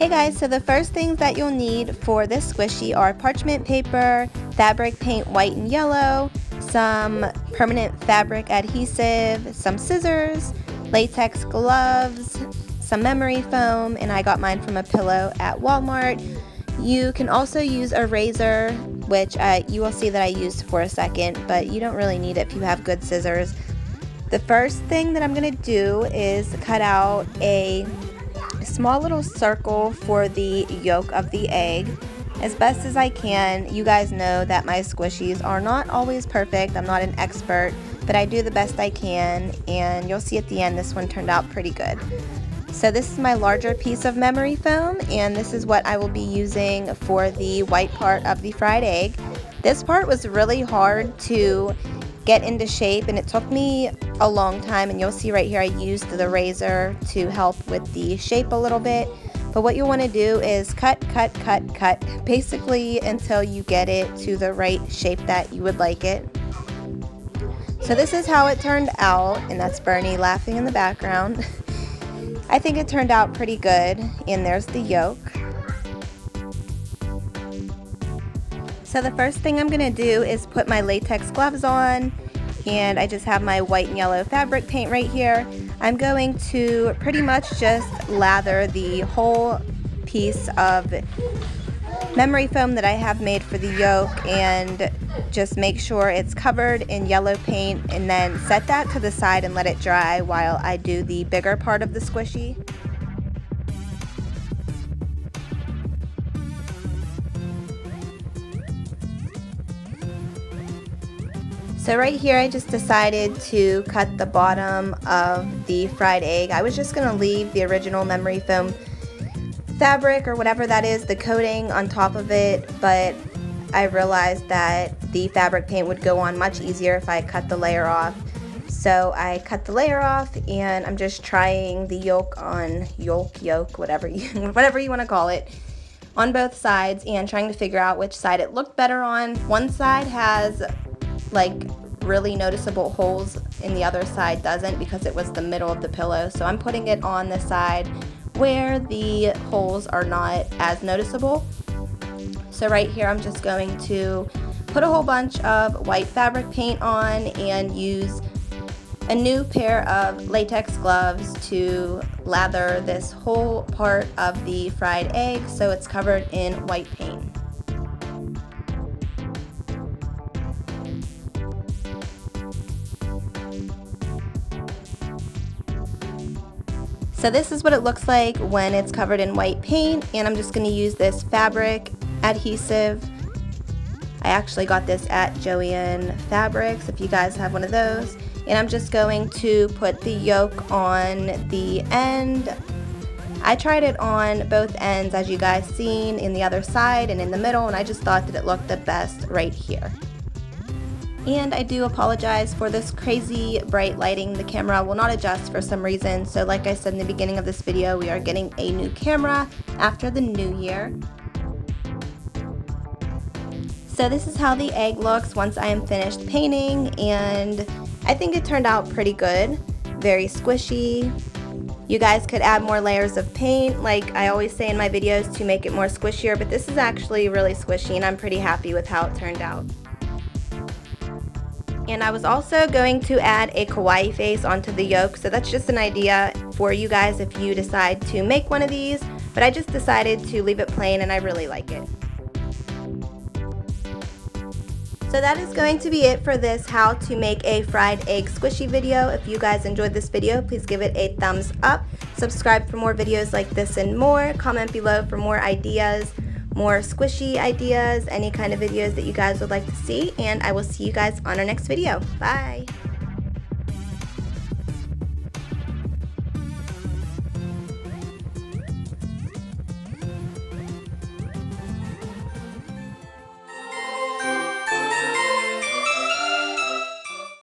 Hey guys, so the first things that you'll need for this squishy are parchment paper, fabric paint white and yellow, some permanent fabric adhesive, some scissors, latex gloves, some memory foam, and I got mine from a pillow at Walmart. You can also use a razor, which you will see that I used for a second, but you don't really need it if you have good scissors. The first thing that I'm going to do is cut out a small little circle for the yolk of the egg as best as I can. You guys know that my squishies are not always perfect. I'm not an expert, but I do the best I can, and you'll see at the end this one turned out pretty good. So this is my larger piece of memory foam, and this is what I will be using for the white part of the fried egg. This part was really hard to get into shape, and it took me a long time, and you'll see right here I used the razor to help with the shape a little bit. But what you want to do is cut basically until you get it to the right shape that you would like it. So this is how it turned out, and that's Bernie laughing in the background. I think it turned out pretty good, and there's the yolk. So the first thing I'm going to do is put my latex gloves on, and I just have my white and yellow fabric paint right here. I'm going to pretty much just lather the whole piece of memory foam that I have made for the yolk, and just make sure it's covered in yellow paint, and then set that to the side and let it dry while I do the bigger part of the squishy. So right here I just decided to cut the bottom of the fried egg. I was just going to leave the original memory foam fabric or whatever that is, the coating on top of it, but I realized that the fabric paint would go on much easier if I cut the layer off. So I cut the layer off, and I'm just trying the yolk on, yolk, whatever you want to call it, on both sides, and trying to figure out which side it looked better on. One side has like really noticeable holes, and the other side doesn't because it was the middle of the pillow. So I'm putting it on the side where the holes are not as noticeable. So right here I'm just going to put a whole bunch of white fabric paint on and use a new pair of latex gloves to lather this whole part of the fried egg so it's covered in white paint. So this is what it looks like when it's covered in white paint, and I'm just going to use this fabric adhesive. I actually got this at Joann Fabrics if you guys have one of those, and I'm just going to put the yolk on the end. I tried it on both ends, as you guys seen, in the other side and in the middle, and I just thought that it looked the best right here. And I do apologize for this crazy bright lighting. The camera will not adjust for some reason. So like I said in the beginning of this video, we are getting a new camera after the new year. So this is how the egg looks once I am finished painting, and I think it turned out pretty good. Very squishy. You guys could add more layers of paint, like I always say in my videos, to make it more squishier, but this is actually really squishy, and I'm pretty happy with how it turned out. And I was also going to add a kawaii face onto the yolk, so that's just an idea for you guys if you decide to make one of these, but I just decided to leave it plain, and I really like it. So that is going to be it for this how to make a fried egg squishy video. If you guys enjoyed this video, please give it a thumbs up, subscribe for more videos like this and more, comment below for more ideas, more squishy ideas, any kind of videos that you guys would like to see, and I will see you guys on our next video. Bye!